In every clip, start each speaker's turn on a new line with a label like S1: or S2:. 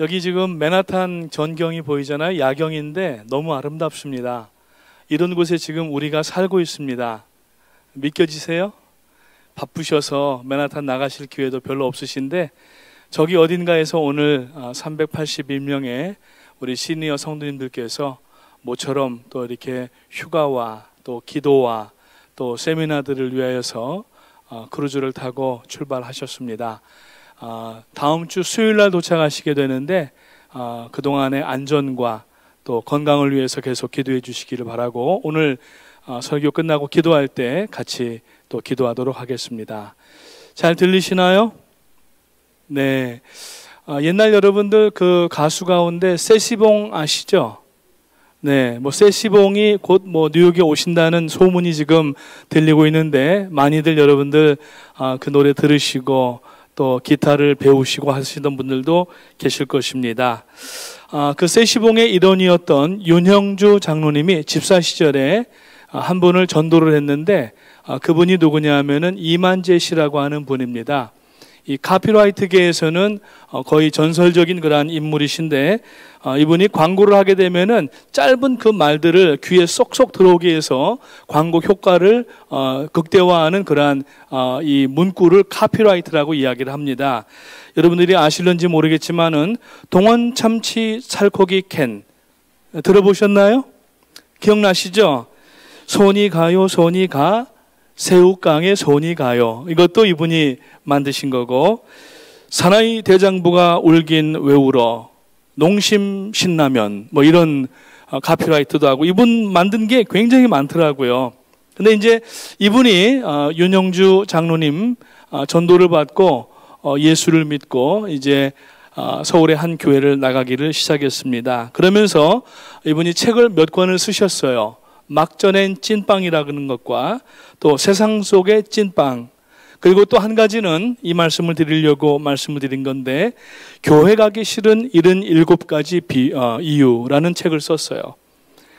S1: 여기 지금 맨하탄 전경이 보이잖아요. 야경인데 너무 아름답습니다. 이런 곳에 지금 우리가 살고 있습니다. 믿겨지세요? 바쁘셔서 맨하탄 나가실 기회도 별로 없으신데 저기 어딘가에서 오늘 381명의 우리 시니어 성도님들께서 모처럼 또 이렇게 휴가와 또 기도와 또 세미나들을 위하여서 크루즈를 타고 출발하셨습니다. 다음 주 수요일 날 도착하시게 되는데 그동안의 안전과 또 건강을 위해서 계속 기도해 주시기를 바라고 오늘 설교 끝나고 기도할 때 같이 또 기도하도록 하겠습니다. 잘 들리시나요? 네. 옛날 여러분들 그 가수 가운데 세시봉 아시죠? 네, 세시봉이 곧 뉴욕에 오신다는 소문이 지금 들리고 있는데 많이들 여러분들 그 노래 들으시고 또 기타를 배우시고 하시던 분들도 계실 것입니다. 그 세시봉의 일원이었던 윤형주 장로님이 집사 시절에 한 분을 전도를 했는데 그분이 누구냐 하면은 이만재 씨라고 하는 분입니다. 이 카피라이트계에서는 거의 전설적인 그러한 인물이신데 이분이 광고를 하게 되면은 짧은 그 말들을 귀에 쏙쏙 들어오게 해서 광고 효과를 극대화하는 그러한 이 문구를 카피라이트라고 이야기를 합니다. 여러분들이 아실런지 모르겠지만은 동원 참치 살코기 캔 들어보셨나요? 기억나시죠? 손이 가요, 손이 가. 새우깡에 손이 가요. 이것도 이분이 만드신 거고, 사나이 대장부가 울긴 왜 울어, 농심 신라면 이런 카피라이트도 하고 이분 만든 게 굉장히 많더라고요. 근데 이제 이분이 윤형주 장로님 전도를 받고 예수를 믿고 이제 서울의 한 교회를 나가기를 시작했습니다. 그러면서 이분이 책을 몇 권을 쓰셨어요. 막전엔 찐빵이라는 것과 또 세상 속의 찐빵, 그리고 또 한 가지는 이 말씀을 드리려고 말씀을 드린 건데 교회 가기 싫은 77가지 이유라는 책을 썼어요.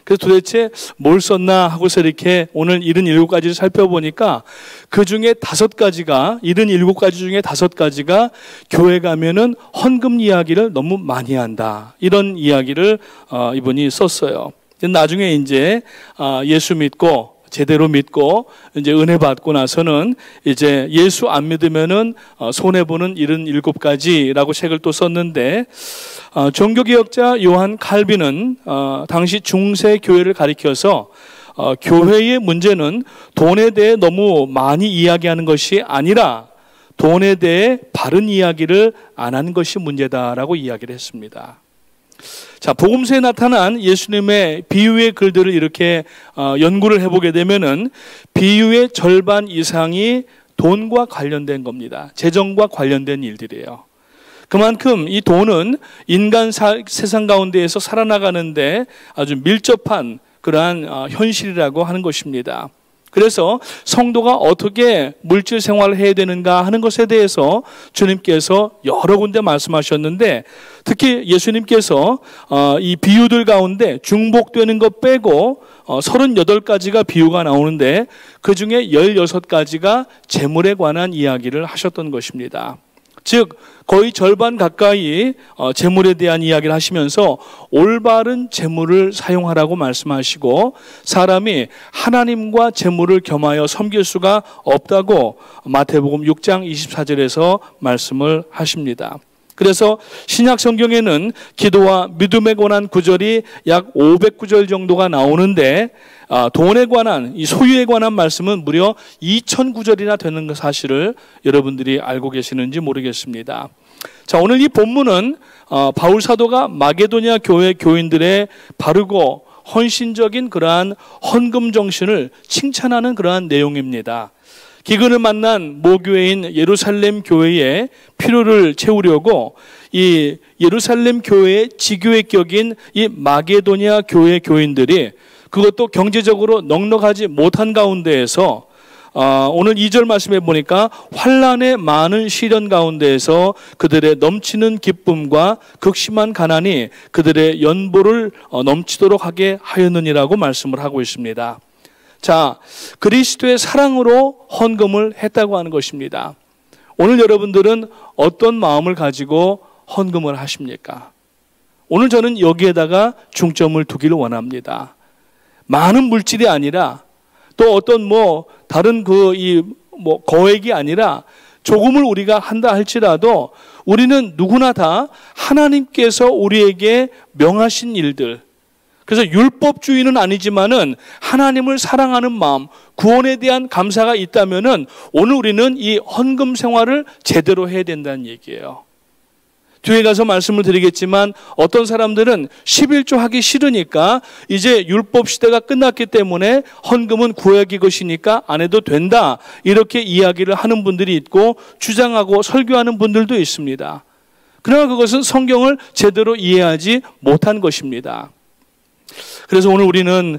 S1: 그래서 도대체 뭘 썼나 하고서 이렇게 오늘 77가지를 살펴보니까 그 중에 5가지가 77가지 중에 5가지가 교회 가면은 헌금 이야기를 너무 많이 한다, 이런 이야기를 이분이 썼어요. 나중에 이제 예수 믿고 제대로 믿고 이제 은혜 받고 나서는 이제 예수 안 믿으면은 손해보는 77가지라고 책을 또 썼는데 종교개혁자 요한 칼빈은 당시 중세 교회를 가리켜서 교회의 문제는 돈에 대해 너무 많이 이야기하는 것이 아니라 돈에 대해 바른 이야기를 안 하는 것이 문제다라고 이야기를 했습니다. 자, 복음서에 나타난 예수님의 비유의 글들을 이렇게 연구를 해보게 되면은 비유의 절반 이상이 돈과 관련된 겁니다. 재정과 관련된 일들이에요. 그만큼 이 돈은 인간 세상 가운데에서 살아나가는데 아주 밀접한 그러한 현실이라고 하는 것입니다. 그래서 성도가 어떻게 물질 생활을 해야 되는가 하는 것에 대해서 주님께서 여러 군데 말씀하셨는데, 특히 예수님께서 이 비유들 가운데 중복되는 것 빼고 38가지가 비유가 나오는데 그 중에 16가지가 재물에 관한 이야기를 하셨던 것입니다. 즉 거의 절반 가까이 재물에 대한 이야기를 하시면서 올바른 재물을 사용하라고 말씀하시고, 사람이 하나님과 재물을 겸하여 섬길 수가 없다고 마태복음 6장 24절에서 말씀을 하십니다. 그래서 신약 성경에는 기도와 믿음에 관한 구절이 약 500구절 정도가 나오는데 돈에 관한, 이 소유에 관한 말씀은 무려 2000구절이나 되는 사실을 여러분들이 알고 계시는지 모르겠습니다. 자, 오늘 이 본문은 바울 사도가 마게도냐 교회 교인들의 바르고 헌신적인 그러한 헌금 정신을 칭찬하는 그러한 내용입니다. 기근을 만난 모교회인 예루살렘 교회의 필요를 채우려고 이 예루살렘 교회의 지교회격인 이 마게도냐 교회 교인들이, 그것도 경제적으로 넉넉하지 못한 가운데에서 오늘 2절 말씀에 보니까 환난의 많은 시련 가운데에서 그들의 넘치는 기쁨과 극심한 가난이 그들의 연보를 넘치도록 하게 하였느니라고 말씀을 하고 있습니다. 자, 그리스도의 사랑으로 헌금을 했다고 하는 것입니다. 오늘 여러분들은 어떤 마음을 가지고 헌금을 하십니까? 오늘 저는 여기에다가 중점을 두기를 원합니다. 많은 물질이 아니라 또 어떤 다른 거액이 아니라 조금을 우리가 한다 할지라도 우리는 누구나 다 하나님께서 우리에게 명하신 일들, 그래서 율법주의는 아니지만은 하나님을 사랑하는 마음, 구원에 대한 감사가 있다면은 오늘 우리는 이 헌금 생활을 제대로 해야 된다는 얘기예요. 뒤에 가서 말씀을 드리겠지만 어떤 사람들은 11조 하기 싫으니까 이제 율법 시대가 끝났기 때문에 헌금은 구약의 것이니까 안 해도 된다, 이렇게 이야기를 하는 분들이 있고 주장하고 설교하는 분들도 있습니다. 그러나 그것은 성경을 제대로 이해하지 못한 것입니다. 그래서 오늘 우리는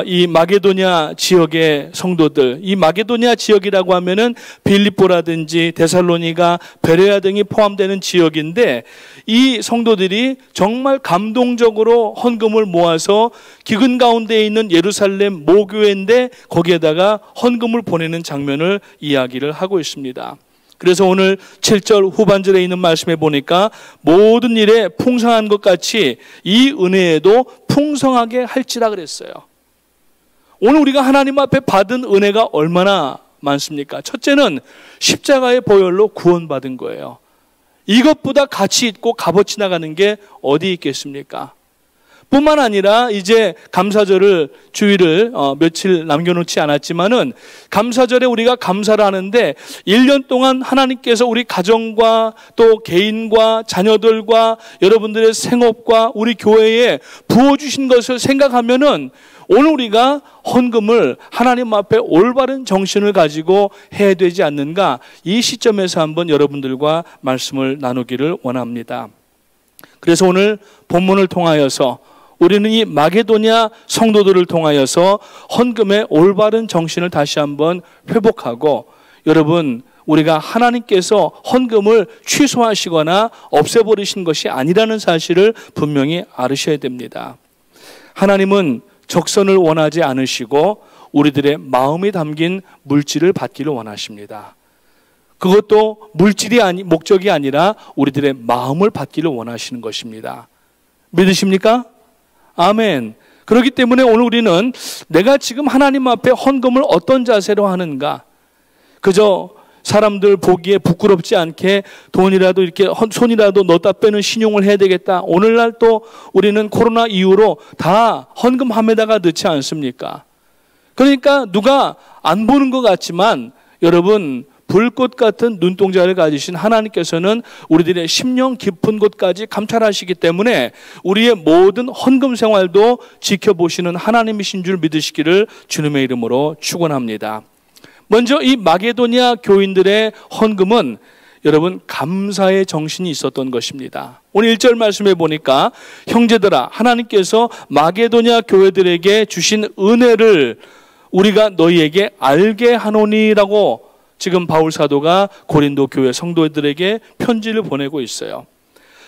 S1: 이 마게도냐 지역의 성도들, 이 마게도냐 지역이라고 하면은 빌립보라든지 데살로니가, 베레아 등이 포함되는 지역인데 이 성도들이 정말 감동적으로 헌금을 모아서 기근 가운데 있는 예루살렘 모교회인데 거기에다가 헌금을 보내는 장면을 이야기를 하고 있습니다. 그래서 오늘 7절 후반절에 있는 말씀에 보니까 모든 일에 풍성한 것 같이 이 은혜에도 풍성하게 할지라 그랬어요. 오늘 우리가 하나님 앞에 받은 은혜가 얼마나 많습니까? 첫째는 십자가의 보혈로 구원받은 거예요. 이것보다 가치 있고 값어치 나가는 게 어디 있겠습니까? 뿐만 아니라 이제 감사절을 주일을 며칠 남겨놓지 않았지만은 감사절에 우리가 감사를 하는데 1년 동안 하나님께서 우리 가정과 또 개인과 자녀들과 여러분들의 생업과 우리 교회에 부어주신 것을 생각하면은 오늘 우리가 헌금을 하나님 앞에 올바른 정신을 가지고 해야 되지 않는가, 이 시점에서 한번 여러분들과 말씀을 나누기를 원합니다. 그래서 오늘 본문을 통하여서 우리는 이 마게도냐 성도들을 통하여서 헌금의 올바른 정신을 다시 한번 회복하고, 여러분 우리가 하나님께서 헌금을 취소하시거나 없애버리신 것이 아니라는 사실을 분명히 알으셔야 됩니다. 하나님은 적선을 원하지 않으시고 우리들의 마음이 담긴 물질을 받기를 원하십니다. 그것도 물질이 목적이 아니라 우리들의 마음을 받기를 원하시는 것입니다. 믿으십니까? 아멘. 그렇기 때문에 오늘 우리는 내가 지금 하나님 앞에 헌금을 어떤 자세로 하는가, 그저 사람들 보기에 부끄럽지 않게 돈이라도 이렇게 손이라도 넣었다 빼는 신용을 해야 되겠다. 오늘날 또 우리는 코로나 이후로 다 헌금함에다가 넣지 않습니까? 그러니까 누가 안 보는 것 같지만 여러분, 불꽃 같은 눈동자를 가지신 하나님께서는 우리들의 심령 깊은 곳까지 감찰하시기 때문에 우리의 모든 헌금 생활도 지켜보시는 하나님이신 줄 믿으시기를 주님의 이름으로 축원합니다. 먼저 이 마게도냐 교인들의 헌금은 여러분 감사의 정신이 있었던 것입니다. 오늘 1절 말씀에 보니까 형제들아, 하나님께서 마게도냐 교회들에게 주신 은혜를 우리가 너희에게 알게 하노니라고 지금 바울 사도가 고린도 교회 성도들에게 편지를 보내고 있어요.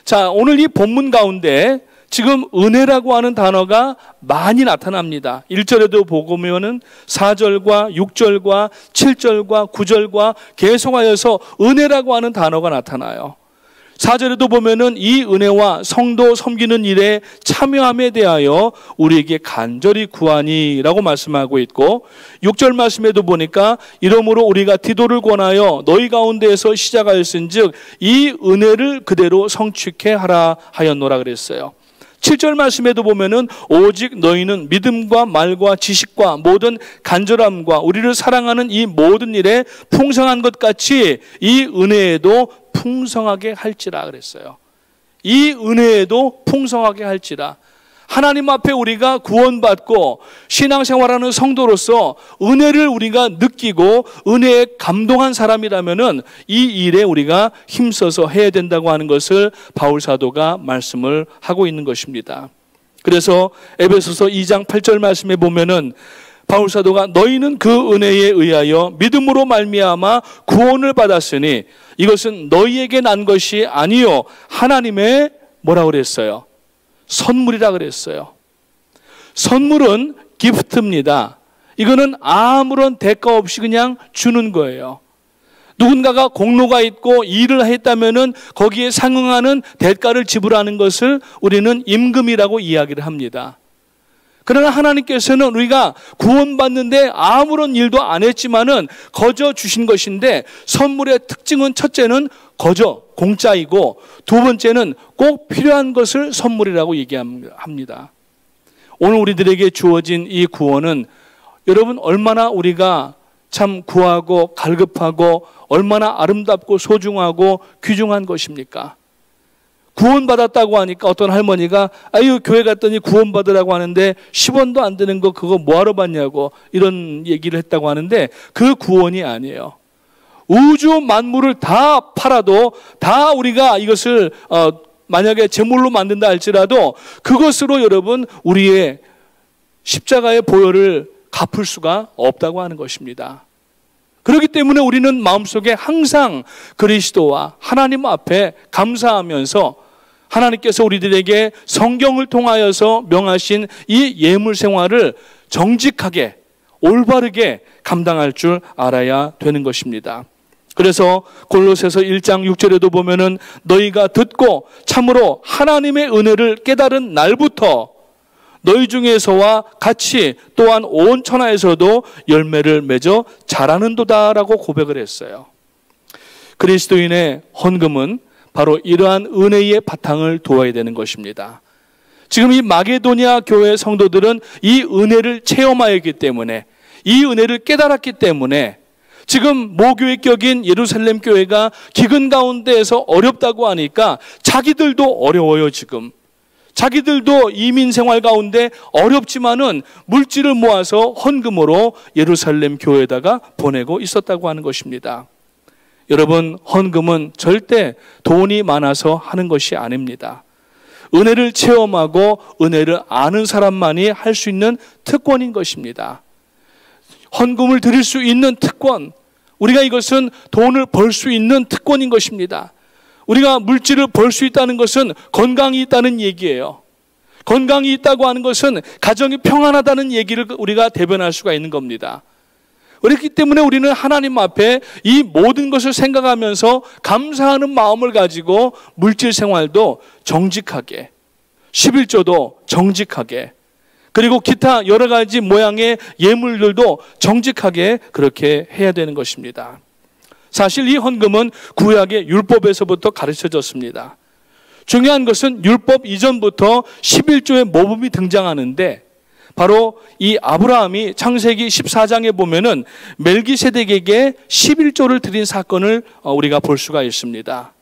S1: 자, 오늘 이 본문 가운데 지금 은혜라고 하는 단어가 많이 나타납니다. 1절에도 보면은 4절과 6절과 7절과 9절과 계속하여서 은혜라고 하는 단어가 나타나요. 4절에도 보면은 이 은혜와 성도 섬기는 일에 참여함에 대하여 우리에게 간절히 구하니라고 말씀하고 있고, 6절 말씀에도 보니까 이러므로 우리가 디도를 권하여 너희 가운데에서 시작하였은즉 이 은혜를 그대로 성취케 하라 하였노라 그랬어요. 7절 말씀에도 보면은 오직 너희는 믿음과 말과 지식과 모든 간절함과 우리를 사랑하는 이 모든 일에 풍성한 것 같이 이 은혜에도 풍성하게 할지라 그랬어요. 이 은혜에도 풍성하게 할지라. 하나님 앞에 우리가 구원받고 신앙생활하는 성도로서 은혜를 우리가 느끼고 은혜에 감동한 사람이라면은 이 일에 우리가 힘써서 해야 된다고 하는 것을 바울 사도가 말씀을 하고 있는 것입니다. 그래서 에베소서 2장 8절 말씀에 보면은 바울 사도가 너희는 그 은혜에 의하여 믿음으로 말미암아 구원을 받았으니 이것은 너희에게 난 것이 아니요 하나님의 뭐라고 그랬어요? 선물이라 그랬어요. 선물은 기프트입니다. 이거는 아무런 대가 없이 그냥 주는 거예요. 누군가가 공로가 있고 일을 했다면은 거기에 상응하는 대가를 지불하는 것을 우리는 임금이라고 이야기를 합니다. 그러나 하나님께서는 우리가 구원받는데 아무런 일도 안 했지만은 거저 주신 것인데, 선물의 특징은 첫째는 거저 공짜이고 두 번째는 꼭 필요한 것을 선물이라고 얘기합니다. 오늘 우리들에게 주어진 이 구원은 여러분 얼마나 우리가 참 구하고 갈급하고 얼마나 아름답고 소중하고 귀중한 것입니까? 구원받았다고 하니까 어떤 할머니가 아유 교회 갔더니 구원받으라고 하는데 10원도 안 되는 거 그거 뭐하러 받냐고 이런 얘기를 했다고 하는데, 그 구원이 아니에요. 우주 만물을 다 팔아도 다 우리가 이것을 만약에 제물로 만든다 할지라도 그것으로 여러분 우리의 십자가의 보혈을 갚을 수가 없다고 하는 것입니다. 그렇기 때문에 우리는 마음속에 항상 그리스도와 하나님 앞에 감사하면서 하나님께서 우리들에게 성경을 통하여서 명하신 이 예물 생활을 정직하게 올바르게 감당할 줄 알아야 되는 것입니다. 그래서 골로새서 1장 6절에도 보면은 너희가 듣고 참으로 하나님의 은혜를 깨달은 날부터 너희 중에서와 같이 또한 온 천하에서도 열매를 맺어 자라는도다라고 고백을 했어요. 그리스도인의 헌금은 바로 이러한 은혜의 바탕을 두어야 되는 것입니다. 지금 이 마게도니아 교회 성도들은 이 은혜를 체험하였기 때문에, 이 은혜를 깨달았기 때문에 지금 모교회격인 예루살렘 교회가 기근 가운데에서 어렵다고 하니까 자기들도 어려워요. 지금 자기들도 이민 생활 가운데 어렵지만은 물질을 모아서 헌금으로 예루살렘 교회에다가 보내고 있었다고 하는 것입니다. 여러분, 헌금은 절대 돈이 많아서 하는 것이 아닙니다. 은혜를 체험하고 은혜를 아는 사람만이 할 수 있는 특권인 것입니다. 헌금을 드릴 수 있는 특권, 우리가 이것은 돈을 벌 수 있는 특권인 것입니다. 우리가 물질을 벌 수 있다는 것은 건강이 있다는 얘기예요. 건강이 있다고 하는 것은 가정이 평안하다는 얘기를 우리가 대변할 수가 있는 겁니다. 그렇기 때문에 우리는 하나님 앞에 이 모든 것을 생각하면서 감사하는 마음을 가지고 물질 생활도 정직하게, 11조도 정직하게, 그리고 기타 여러 가지 모양의 예물들도 정직하게 그렇게 해야 되는 것입니다. 사실 이 헌금은 구약의 율법에서부터 가르쳐졌습니다. 중요한 것은 율법 이전부터 11조의 모범이 등장하는데, 바로 이 아브라함이 창세기 14장에 보면은 멜기세덱에게 11조를 드린 사건을 우리가 볼 수가 있습니다.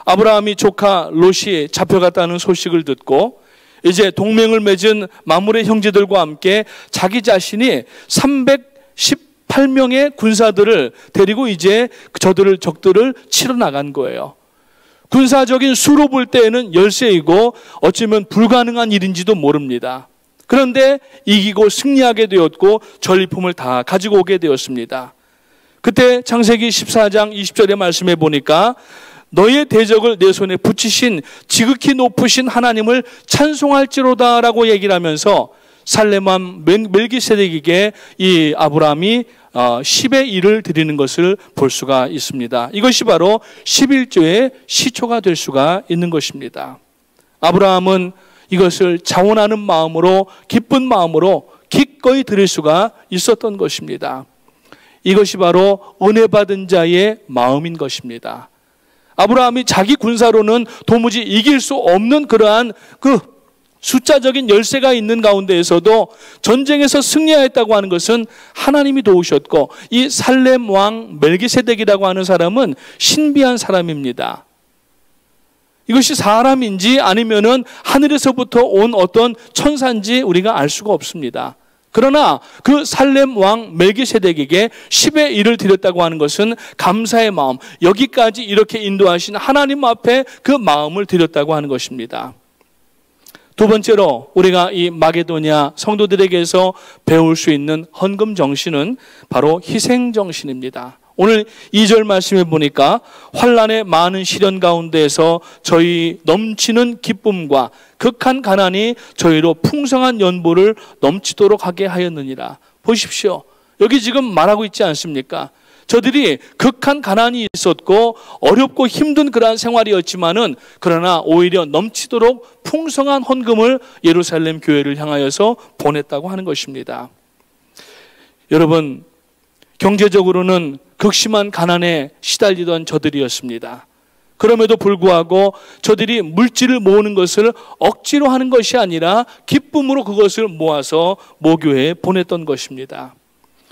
S1: 아브라함이 조카 롯이 잡혀갔다는 소식을 듣고 이제 동맹을 맺은 마므레 형제들과 함께 자기 자신이 318명의 군사들을 데리고 이제 적들을 치러 나간 거예요. 군사적인 수로 볼 때에는 열세이고 어쩌면 불가능한 일인지도 모릅니다. 그런데 이기고 승리하게 되었고 전리품을 다 가지고 오게 되었습니다. 그때 창세기 14장 20절의 말씀에 보니까 너의 대적을 내 손에 붙이신 지극히 높으신 하나님을 찬송할지로다 라고 얘기를 하면서 살레만 멜기세덱에게 이 아브라함이 10의 1을 드리는 것을 볼 수가 있습니다. 이것이 바로 11조의 시초가 될 수가 있는 것입니다. 아브라함은 이것을 자원하는 마음으로, 기쁜 마음으로 기꺼이 드릴 수가 있었던 것입니다. 이것이 바로 은혜 받은 자의 마음인 것입니다. 아브라함이 자기 군사로는 도무지 이길 수 없는 그러한 그 숫자적인 열세가 있는 가운데에서도 전쟁에서 승리하였다고 하는 것은 하나님이 도우셨고, 이 살렘 왕 멜기세덱이라고 하는 사람은 신비한 사람입니다. 이것이 사람인지 아니면은 하늘에서부터 온 어떤 천사인지 우리가 알 수가 없습니다. 그러나 그 살렘 왕 멜기세덱에게 10의 1을 드렸다고 하는 것은 감사의 마음, 여기까지 이렇게 인도하신 하나님 앞에 그 마음을 드렸다고 하는 것입니다. 두 번째로 우리가 이 마게도냐 성도들에게서 배울 수 있는 헌금 정신은 바로 희생 정신입니다. 오늘 2절 말씀에 보니까 환난의 많은 시련 가운데에서 저희 넘치는 기쁨과 극한 가난이 저희로 풍성한 연보를 넘치도록 하게 하였느니라. 보십시오. 여기 지금 말하고 있지 않습니까? 저들이 극한 가난이 있었고 어렵고 힘든 그러한 생활이었지만은 그러나 오히려 넘치도록 풍성한 헌금을 예루살렘 교회를 향하여서 보냈다고 하는 것입니다. 여러분, 경제적으로는 극심한 가난에 시달리던 저들이었습니다. 그럼에도 불구하고 저들이 물질을 모으는 것을 억지로 하는 것이 아니라 기쁨으로 그것을 모아서 모교회에 보냈던 것입니다.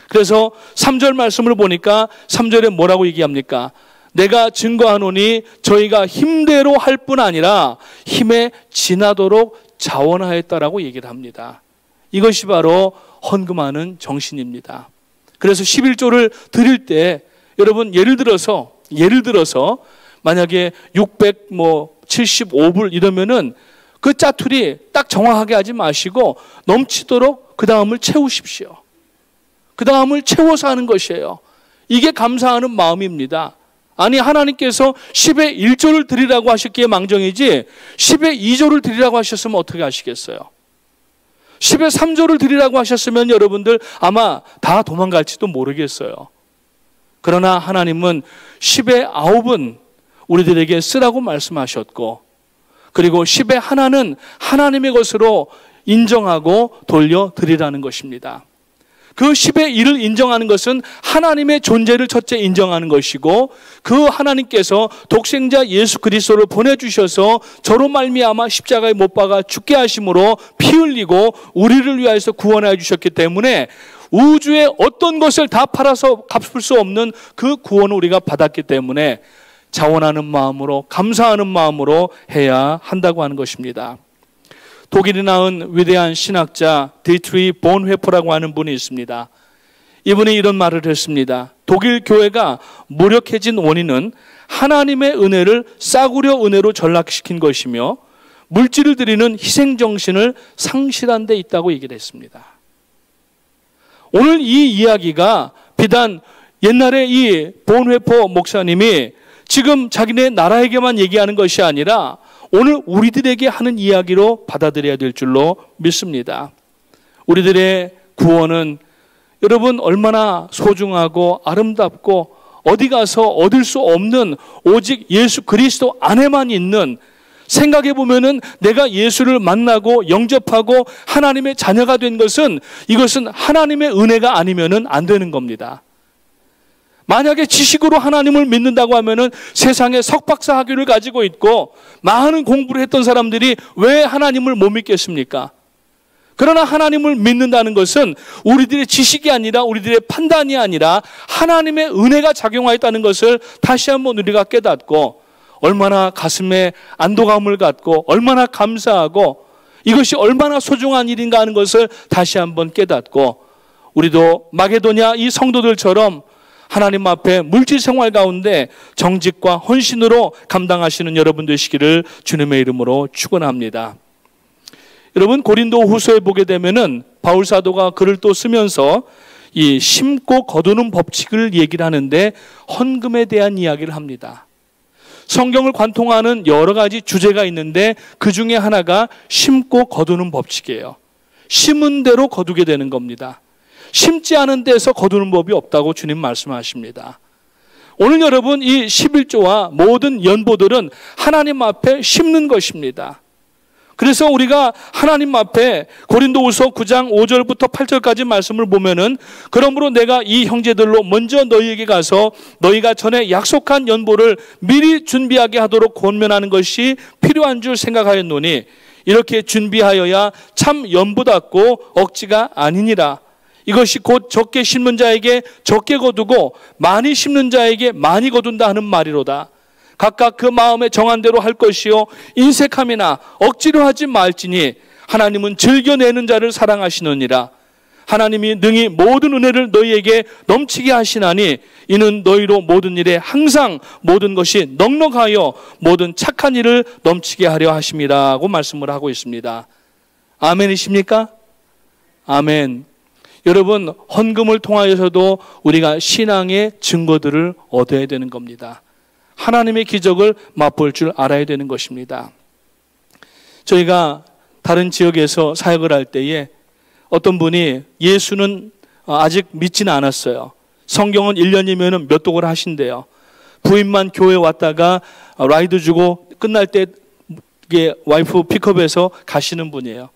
S1: 그래서 3절 말씀을 보니까 3절에 뭐라고 얘기합니까? 내가 증거하노니 저희가 힘대로 할 뿐 아니라 힘에 지나도록 자원하였다라고 얘기를 합니다. 이것이 바로 헌금하는 정신입니다. 그래서 11조를 드릴 때 여러분 예를 들어서 만약에 675불 이러면은 그 짜투리 딱 정확하게 하지 마시고 넘치도록 그 다음을 채우십시오. 그 다음을 채워서 하는 것이에요. 이게 감사하는 마음입니다. 아니 하나님께서 10의 1조를 드리라고 하셨기에 망정이지 10의 2조를 드리라고 하셨으면 어떻게 하시겠어요? 10의 3조를 드리라고 하셨으면 여러분들 아마 다 도망갈지도 모르겠어요. 그러나 하나님은 10의 9은 우리들에게 쓰라고 말씀하셨고 그리고 10의 하나는 하나님의 것으로 인정하고 돌려드리라는 것입니다. 그 10의 1을 인정하는 것은 하나님의 존재를 첫째 인정하는 것이고 그 하나님께서 독생자 예수 그리스도를 보내주셔서 저로 말미암아 십자가에 못 박아 죽게 하심으로 피 흘리고 우리를 위하여서 구원하여 주셨기 때문에 우주의 어떤 것을 다 팔아서 갚을 수 없는 그 구원을 우리가 받았기 때문에 자원하는 마음으로 감사하는 마음으로 해야 한다고 하는 것입니다. 독일이 낳은 위대한 신학자 디트리 본회퍼라고 하는 분이 있습니다. 이분이 이런 말을 했습니다. 독일 교회가 무력해진 원인은 하나님의 은혜를 싸구려 은혜로 전락시킨 것이며 물질을 드리는 희생정신을 상실한 데 있다고 얘기를 했습니다. 오늘 이 이야기가 비단 옛날에 이 본회퍼 목사님이 지금 자기네 나라에게만 얘기하는 것이 아니라 오늘 우리들에게 하는 이야기로 받아들여야 될 줄로 믿습니다. 우리들의 구원은 여러분 얼마나 소중하고 아름답고 어디 가서 얻을 수 없는 오직 예수 그리스도 안에만 있는 생각해 보면은 내가 예수를 만나고 영접하고 하나님의 자녀가 된 것은 이것은 하나님의 은혜가 아니면은 안 되는 겁니다. 만약에 지식으로 하나님을 믿는다고 하면은 세상에 석박사 학위를 가지고 있고 많은 공부를 했던 사람들이 왜 하나님을 못 믿겠습니까? 그러나 하나님을 믿는다는 것은 우리들의 지식이 아니라 우리들의 판단이 아니라 하나님의 은혜가 작용하였다는 것을 다시 한번 우리가 깨닫고 얼마나 가슴에 안도감을 갖고 얼마나 감사하고 이것이 얼마나 소중한 일인가 하는 것을 다시 한번 깨닫고 우리도 마게도냐 이 성도들처럼 하나님 앞에 물질 생활 가운데 정직과 헌신으로 감당하시는 여러분 되시기를 주님의 이름으로 축원합니다. 여러분 고린도 후서에 보게 되면은 바울 사도가 글을 또 쓰면서 이 심고 거두는 법칙을 얘기를 하는데 헌금에 대한 이야기를 합니다. 성경을 관통하는 여러 가지 주제가 있는데 그 중에 하나가 심고 거두는 법칙이에요. 심은 대로 거두게 되는 겁니다. 심지 않은 데서 거두는 법이 없다고 주님 말씀하십니다. 오늘 여러분 이 11조와 모든 연보들은 하나님 앞에 심는 것입니다. 그래서 우리가 하나님 앞에 고린도후서 9장 5절부터 8절까지 말씀을 보면은 그러므로 내가 이 형제들로 먼저 너희에게 가서 너희가 전에 약속한 연보를 미리 준비하게 하도록 권면하는 것이 필요한 줄 생각하였노니 이렇게 준비하여야 참 연보답고 억지가 아니니라. 이것이 곧 적게 심는 자에게 적게 거두고 많이 심는 자에게 많이 거둔다 하는 말이로다. 각각 그 마음에 정한 대로 할 것이요 인색함이나 억지로 하지 말지니 하나님은 즐겨내는 자를 사랑하시느니라. 하나님이 능히 모든 은혜를 너희에게 넘치게 하시나니 이는 너희로 모든 일에 항상 모든 것이 넉넉하여 모든 착한 일을 넘치게 하려 하심이라고 말씀을 하고 있습니다. 아멘이십니까? 아멘. 여러분 헌금을 통하여서도 우리가 신앙의 증거들을 얻어야 되는 겁니다. 하나님의 기적을 맛볼 줄 알아야 되는 것입니다. 저희가 다른 지역에서 사역을 할 때에 어떤 분이 예수는 아직 믿지는 않았어요. 성경은 1년이면 몇 독을 하신대요. 부인만 교회 왔다가 라이드 주고 끝날 때 이게 와이프 픽업해서 가시는 분이에요.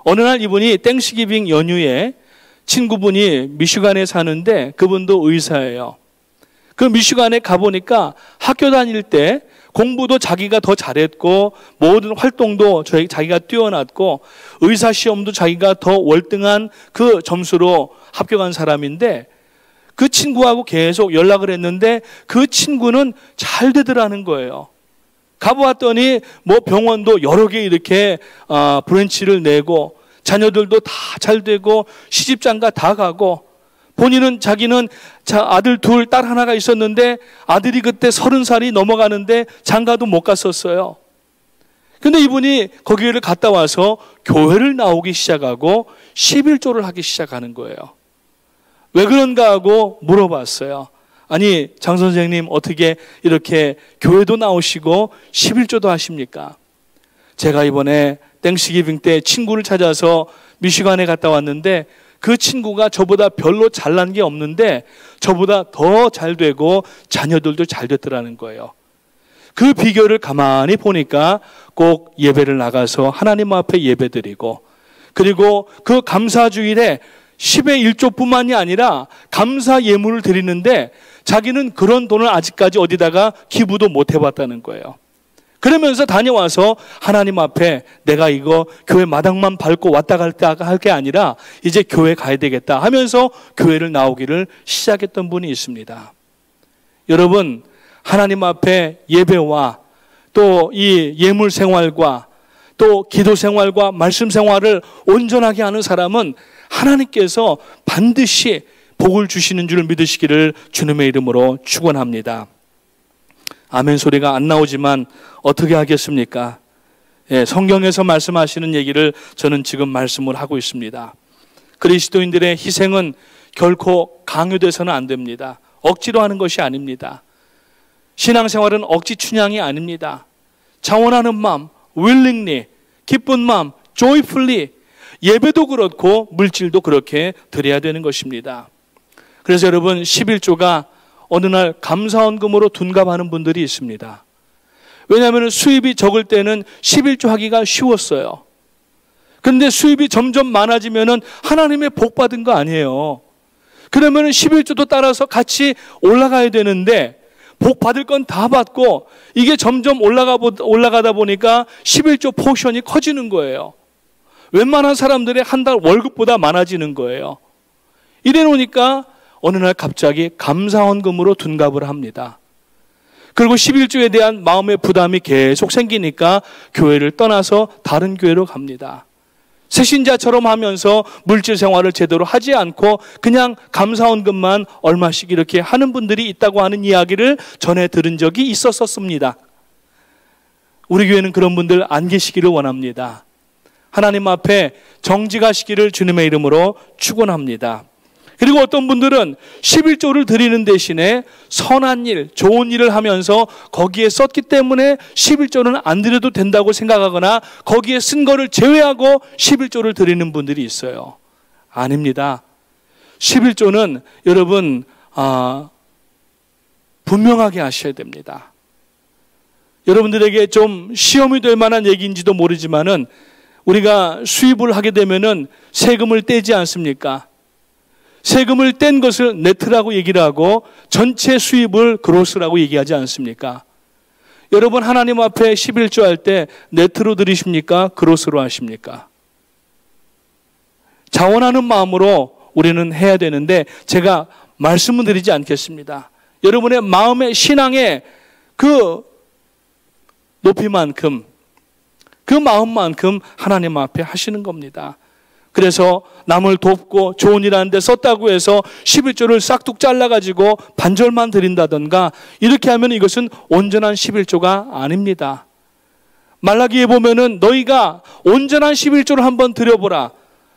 S1: 어느 날 이분이 땡스기빙 연휴에 친구분이 미시간에 사는데 그분도 의사예요. 그 미시간에 가보니까 학교 다닐 때 공부도 자기가 더 잘했고 모든 활동도 자기가 뛰어났고 의사 시험도 자기가 더 월등한 그 점수로 합격한 사람인데 그 친구하고 계속 연락을 했는데 그 친구는 잘 되더라는 거예요. 가보았더니 뭐 병원도 여러 개 이렇게 브랜치를 내고 자녀들도 다 잘 되고 시집장가 다 가고 본인은 자기는 아들 둘, 딸 하나가 있었는데 아들이 그때 30살이 넘어가는데 장가도 못 갔었어요. 근데 이분이 거기를 갔다 와서 교회를 나오기 시작하고 11조를 하기 시작하는 거예요. 왜 그런가 하고 물어봤어요. 아니, 장 선생님 어떻게 이렇게 교회도 나오시고 11조도 하십니까? 제가 이번에 땡스기빙 때 친구를 찾아서 미시간에 갔다 왔는데 그 친구가 저보다 별로 잘난 게 없는데 저보다 더 잘 되고 자녀들도 잘 됐더라는 거예요. 그 비결을 가만히 보니까 꼭 예배를 나가서 하나님 앞에 예배드리고 그리고 그 감사주일에 10의 1조뿐만이 아니라 감사 예물을 드리는데 자기는 그런 돈을 아직까지 어디다가 기부도 못 해봤다는 거예요. 그러면서 다녀와서 하나님 앞에 내가 이거 교회 마당만 밟고 왔다 갔다 할 게 아니라 이제 교회 가야 되겠다 하면서 교회를 나오기를 시작했던 분이 있습니다. 여러분, 하나님 앞에 예배와 또 이 예물 생활과 또 기도 생활과 말씀 생활을 온전하게 하는 사람은 하나님께서 반드시 복을 주시는 줄 믿으시기를 주님의 이름으로 축원합니다. 아멘 소리가 안 나오지만 어떻게 하겠습니까? 예, 성경에서 말씀하시는 얘기를 저는 지금 말씀을 하고 있습니다. 그리스도인들의 희생은 결코 강요돼서는 안 됩니다. 억지로 하는 것이 아닙니다. 신앙생활은 억지 춘향이 아닙니다. 자원하는 마음, willingly, 기쁜 마음, joyfully, 예배도 그렇고 물질도 그렇게 드려야 되는 것입니다. 그래서 여러분 11조가 어느 날 감사원금으로 둔갑하는 분들이 있습니다. 왜냐하면 수입이 적을 때는 11조 하기가 쉬웠어요. 그런데 수입이 점점 많아지면 하나님의 복 받은 거 아니에요. 그러면 11조도 따라서 같이 올라가야 되는데 복 받을 건 다 받고 이게 점점 올라가다 보니까 11조 포션이 커지는 거예요. 웬만한 사람들의 한 달 월급보다 많아지는 거예요. 이래 놓으니까 어느 날 갑자기 감사원금으로 둔갑을 합니다. 그리고 11조에 대한 마음의 부담이 계속 생기니까 교회를 떠나서 다른 교회로 갑니다. 새신자처럼 하면서 물질 생활을 제대로 하지 않고 그냥 감사원금만 얼마씩 이렇게 하는 분들이 있다고 하는 이야기를 전에 들은 적이 있었습니다. 우리 교회는 그런 분들 안 계시기를 원합니다. 하나님 앞에 정직하시기를 주님의 이름으로 축원합니다. 그리고 어떤 분들은 11조를 드리는 대신에 선한 일, 좋은 일을 하면서 거기에 썼기 때문에 11조는 안 드려도 된다고 생각하거나 거기에 쓴 거를 제외하고 11조를 드리는 분들이 있어요. 아닙니다. 11조는 여러분 분명하게 하셔야 됩니다. 여러분들에게 좀 시험이 될 만한 얘기인지도 모르지만은 우리가 수입을 하게 되면은 세금을 떼지 않습니까? 세금을 뗀 것을 네트라고 얘기를 하고 전체 수입을 그로스라고 얘기하지 않습니까? 여러분 하나님 앞에 11조 할 때 네트로 드리십니까? 그로스로 하십니까? 자원하는 마음으로 우리는 해야 되는데 제가 말씀은 드리지 않겠습니다. 여러분의 마음의 신앙의 그 높이만큼 그 마음만큼 하나님 앞에 하시는 겁니다. 그래서 남을 돕고 좋은 일 하는데 썼다고 해서 11조를 싹둑 잘라가지고 반절만 드린다던가 이렇게 하면 이것은 온전한 11조가 아닙니다. 말라기에 보면은 너희가 온전한 11조를 한번 드려보라.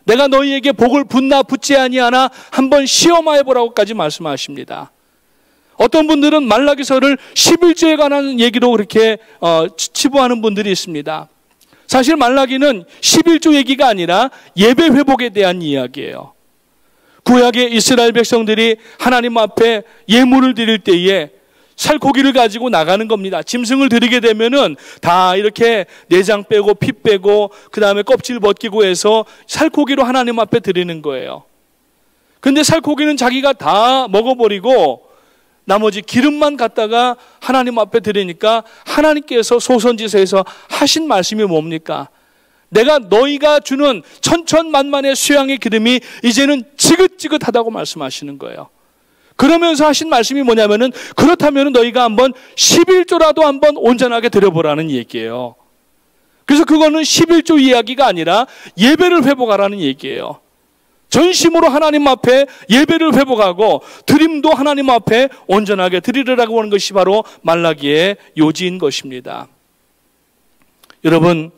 S1: 내가 너희에게 복을 붓나 붓지 아니하나 한번 시험하여 보라고까지 말씀하십니다. 어떤 분들은 말라기서를 11조에 관한 얘기로 그렇게 치부하는 분들이 있습니다. 사실 말라기는 11조 얘기가 아니라 예배 회복에 대한 이야기예요. 구약의 이스라엘 백성들이 하나님 앞에 예물을 드릴 때에 살코기를 가지고 나가는 겁니다. 짐승을 드리게 되면은 다 이렇게 내장 빼고 피 빼고 그 다음에 껍질 벗기고 해서 살코기로 하나님 앞에 드리는 거예요. 근데 살코기는 자기가 다 먹어버리고 나머지 기름만 갖다가 하나님 앞에 드리니까 하나님께서 소선지서에서 하신 말씀이 뭡니까? 내가 너희가 주는 천천만만의 수양의 기름이 이제는 지긋지긋하다고 말씀하시는 거예요. 그러면서 하신 말씀이 뭐냐면은 그렇다면 너희가 한번 11조라도 한번 온전하게 드려보라는 얘기예요. 그래서 그거는 11조 이야기가 아니라 예배를 회복하라는 얘기예요. 전심으로 하나님 앞에 예배를 회복하고 드림도 하나님 앞에 온전하게 드리려고 하는 것이 바로 말라기의 요지인 것입니다. 여러분,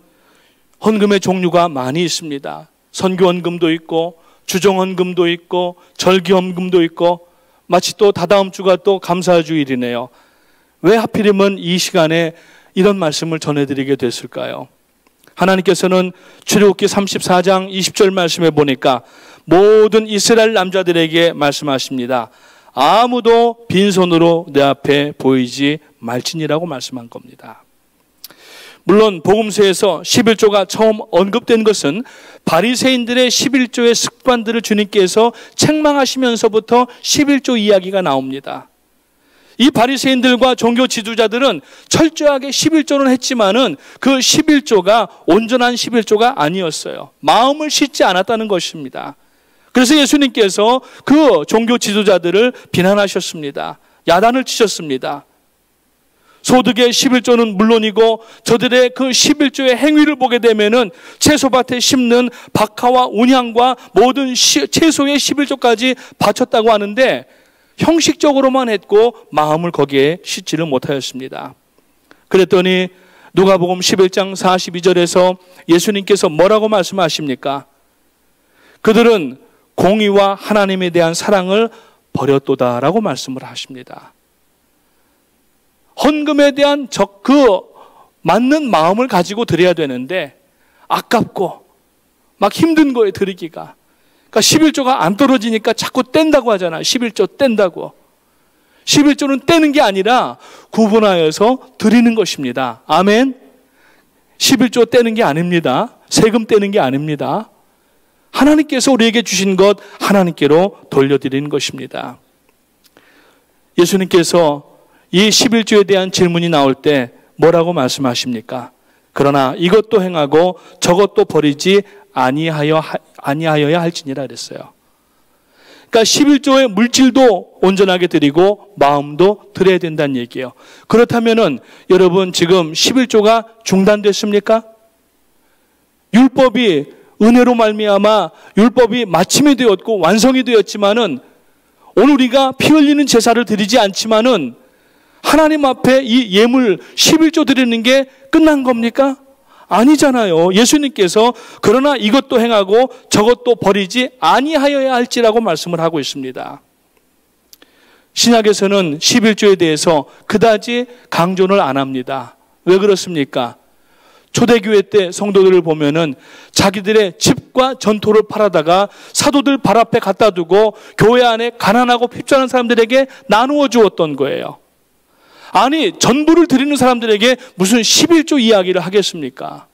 S1: 헌금의 종류가 많이 있습니다. 선교헌금도 있고 주정헌금도 있고 절기헌금도 있고 마치 또 다다음 주가 또 감사주일이네요. 왜 하필이면 이 시간에 이런 말씀을 전해드리게 됐을까요? 하나님께서는 출애굽기 34장 20절 말씀에 보니까 모든 이스라엘 남자들에게 말씀하십니다. 아무도 빈손으로 내 앞에 보이지 말지니라고 말씀한 겁니다. 물론 복음서에서 11조가 처음 언급된 것은 바리새인들의 11조의 습관들을 주님께서 책망하시면서부터 11조 이야기가 나옵니다. 이 바리새인들과 종교 지도자들은 철저하게 11조는 했지만은 그 11조가 온전한 11조가 아니었어요. 마음을 씻지 않았다는 것입니다. 그래서 예수님께서 그 종교 지도자들을 비난하셨습니다. 야단을 치셨습니다. 소득의 11조는 물론이고 저들의 그 11조의 행위를 보게 되면은 채소밭에 심는 박하와 온향과 모든 채소의 11조까지 바쳤다고 하는데 형식적으로만 했고 마음을 거기에 싣지를 못하였습니다. 그랬더니 누가복음 11장 42절에서 예수님께서 뭐라고 말씀하십니까? 그들은 공의와 하나님에 대한 사랑을 버렸도다라고 말씀을 하십니다. 헌금에 대한 그 맞는 마음을 가지고 드려야 되는데 아깝고 막 힘든 거에 드리기가. 그러니까 11조가 안 떨어지니까 자꾸 뗀다고 하잖아요. 11조 뗀다고. 11조는 떼는 게 아니라 구분하여서 드리는 것입니다. 아멘. 11조 떼는 게 아닙니다. 세금 떼는 게 아닙니다. 하나님께서 우리에게 주신 것 하나님께로 돌려드리는 것입니다. 예수님께서 이 11조에 대한 질문이 나올 때 뭐라고 말씀하십니까? 그러나 이것도 행하고 저것도 버리지 아니하여야 할지니라 그랬어요. 그러니까 11조의 물질도 온전하게 드리고 마음도 드려야 된다는 얘기예요. 그렇다면은 여러분 지금 11조가 중단됐습니까? 율법이 은혜로 말미암아 율법이 마침이 되었고 완성이 되었지만은 오늘 우리가 피 흘리는 제사를 드리지 않지만은 하나님 앞에 이 예물 11조 드리는 게 끝난 겁니까? 아니잖아요. 예수님께서 그러나 이것도 행하고 저것도 버리지 아니하여야 할지라고 말씀을 하고 있습니다. 신약에서는 11조에 대해서 그다지 강조를 안 합니다. 왜 그렇습니까? 초대교회 때 성도들을 보면은 자기들의 집과 전토를 팔아다가 사도들 발 앞에 갖다 두고 교회 안에 가난하고 핍절한 사람들에게 나누어 주었던 거예요. 아니 전부를 드리는 사람들에게 무슨 11조 이야기를 하겠습니까?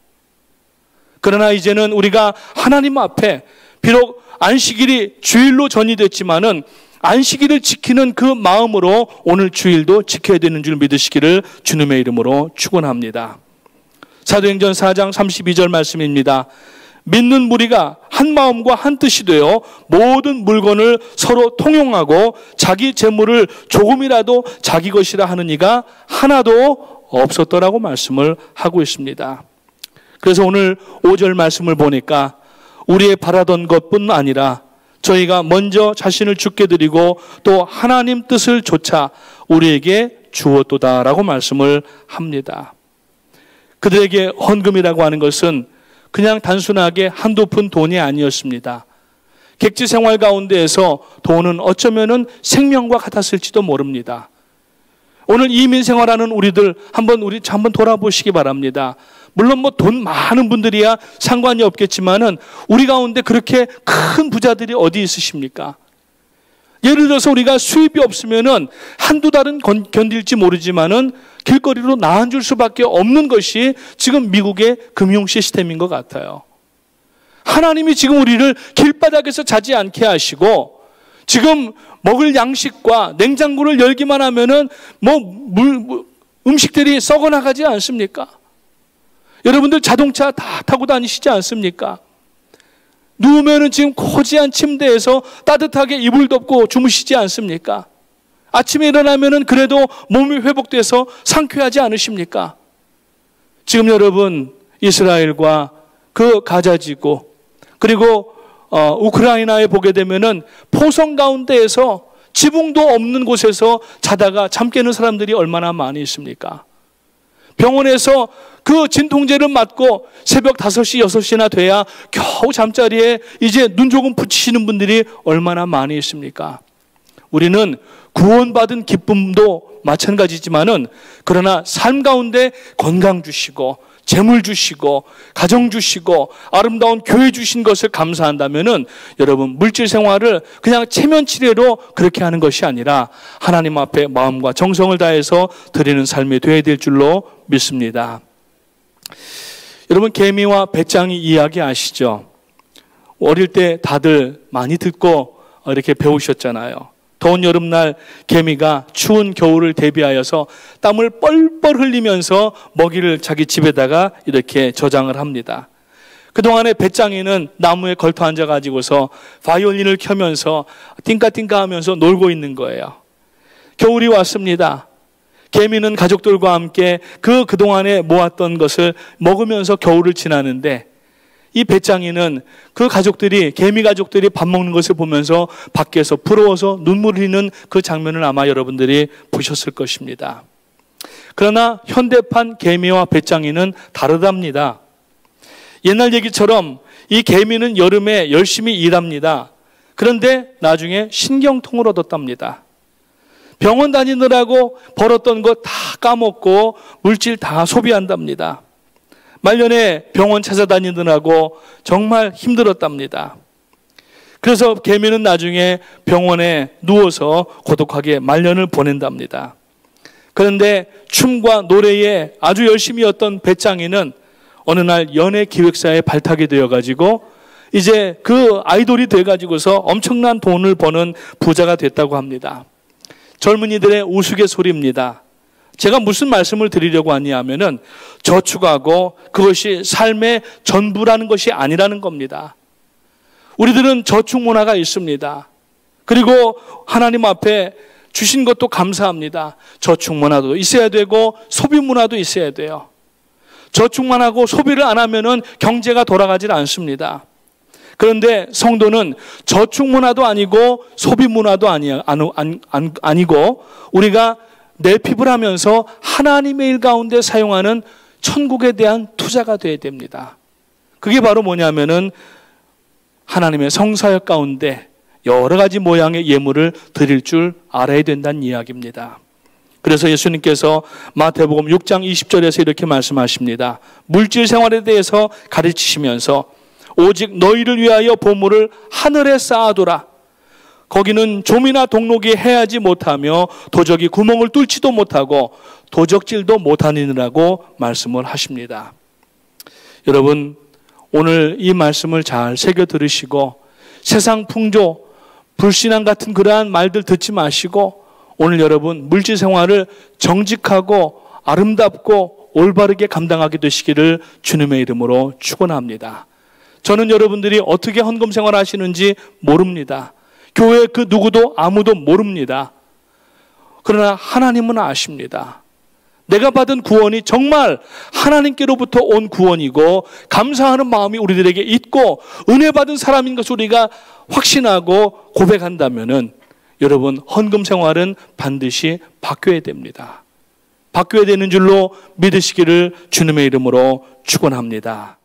S1: 그러나 이제는 우리가 하나님 앞에 비록 안식일이 주일로 전이됐지만은 안식일을 지키는 그 마음으로 오늘 주일도 지켜야 되는 줄 믿으시기를 주님의 이름으로 축원합니다. 사도행전 4장 32절 말씀입니다. 믿는 무리가 한 마음과 한 뜻이 되어 모든 물건을 서로 통용하고 자기 재물을 조금이라도 자기 것이라 하는 이가 하나도 없었더라고 말씀을 하고 있습니다. 그래서 오늘 5절 말씀을 보니까 우리의 바라던 것뿐 아니라 저희가 먼저 자신을 주께 드리고 또 하나님 뜻을 조차 우리에게 주었도다라고 말씀을 합니다. 그들에게 헌금이라고 하는 것은 그냥 단순하게 한두 푼 돈이 아니었습니다. 객지 생활 가운데에서 돈은 어쩌면은 생명과 같았을지도 모릅니다. 오늘 이민 생활하는 우리들 한번 돌아보시기 바랍니다. 물론 뭐 돈 많은 분들이야 상관이 없겠지만은 우리 가운데 그렇게 큰 부자들이 어디 있으십니까? 예를 들어서 우리가 수입이 없으면은 한두 달은 견딜지 모르지만은 길거리로 나앉을 수밖에 없는 것이 지금 미국의 금융 시스템인 것 같아요. 하나님이 지금 우리를 길바닥에서 자지 않게 하시고 지금 먹을 양식과 냉장고를 열기만 하면은 음식들이 썩어 나가지 않습니까? 여러분들 자동차 다 타고 다니시지 않습니까? 누우면은 지금 코지한 침대에서 따뜻하게 이불 덮고 주무시지 않습니까? 아침에 일어나면은 그래도 몸이 회복돼서 상쾌하지 않으십니까? 지금 여러분 이스라엘과 그 가자지구 그리고 우크라이나에 보게 되면은 포성 가운데에서 지붕도 없는 곳에서 자다가 잠 깨는 사람들이 얼마나 많이 있습니까? 병원에서 그 진통제를 맞고 새벽 5시, 6시나 돼야 겨우 잠자리에 이제 눈 조금 붙이시는 분들이 얼마나 많이 있습니까? 우리는 구원받은 기쁨도 마찬가지지만은 그러나 삶 가운데 건강 주시고 재물 주시고 가정 주시고 아름다운 교회 주신 것을 감사한다면은 여러분 물질 생활을 그냥 체면 치레로 그렇게 하는 것이 아니라 하나님 앞에 마음과 정성을 다해서 드리는 삶이 되어야 될 줄로 믿습니다. 여러분 개미와 배짱이 이야기 아시죠? 어릴 때 다들 많이 듣고 이렇게 배우셨잖아요. 더운 여름날 개미가 추운 겨울을 대비하여서 땀을 뻘뻘 흘리면서 먹이를 자기 집에다가 이렇게 저장을 합니다. 그동안에 배짱이는 나무에 걸터 앉아가지고서 바이올린을 켜면서 띵까띵까 하면서 놀고 있는 거예요. 겨울이 왔습니다. 개미는 가족들과 함께 그동안에 모았던 것을 먹으면서 겨울을 지나는데 이 배짱이는 그 가족들이 개미 가족들이 밥 먹는 것을 보면서 밖에서 부러워서 눈물 흘리는 그 장면을 아마 여러분들이 보셨을 것입니다. 그러나 현대판 개미와 배짱이는 다르답니다. 옛날 얘기처럼 이 개미는 여름에 열심히 일합니다. 그런데 나중에 신경통을 얻었답니다. 병원 다니느라고 벌었던 거 다 까먹고 물질 다 소비한답니다. 말년에 병원 찾아다니느라고 정말 힘들었답니다. 그래서 개미는 나중에 병원에 누워서 고독하게 말년을 보낸답니다. 그런데 춤과 노래에 아주 열심히였던 배짱이는 어느 날 연예기획사에 발탁이 되어가지고 이제 그 아이돌이 돼가지고서 엄청난 돈을 버는 부자가 됐다고 합니다. 젊은이들의 우스갯소리입니다. 제가 무슨 말씀을 드리려고 하냐면은 저축하고 그것이 삶의 전부라는 것이 아니라는 겁니다. 우리들은 저축 문화가 있습니다. 그리고 하나님 앞에 주신 것도 감사합니다. 저축 문화도 있어야 되고 소비 문화도 있어야 돼요. 저축만 하고 소비를 안 하면은 경제가 돌아가질 않습니다. 그런데 성도는 저축 문화도 아니고 소비 문화도 아니고 우리가 내핍을 하면서 하나님의 일 가운데 사용하는 천국에 대한 투자가 되어야 됩니다. 그게 바로 뭐냐면은 하나님의 성사역 가운데 여러 가지 모양의 예물을 드릴 줄 알아야 된다는 이야기입니다. 그래서 예수님께서 마태복음 6장 20절에서 이렇게 말씀하십니다. 물질 생활에 대해서 가르치시면서 오직 너희를 위하여 보물을 하늘에 쌓아두라. 거기는 좀이나 동록이 해하지 못하며 도적이 구멍을 뚫지도 못하고 도적질도 못하느니라고 말씀을 하십니다. 여러분 오늘 이 말씀을 잘 새겨 들으시고 세상 풍조, 불신앙 같은 그러한 말들 듣지 마시고 오늘 여러분 물질 생활을 정직하고 아름답고 올바르게 감당하게 되시기를 주님의 이름으로 축원합니다. 저는 여러분들이 어떻게 헌금 생활 하시는지 모릅니다. 교회 그 누구도 아무도 모릅니다. 그러나 하나님은 아십니다. 내가 받은 구원이 정말 하나님께로부터 온 구원이고 감사하는 마음이 우리들에게 있고 은혜 받은 사람인 것을 우리가 확신하고 고백한다면은 여러분 헌금 생활은 반드시 바뀌어야 됩니다. 바뀌어야 되는 줄로 믿으시기를 주님의 이름으로 축원합니다.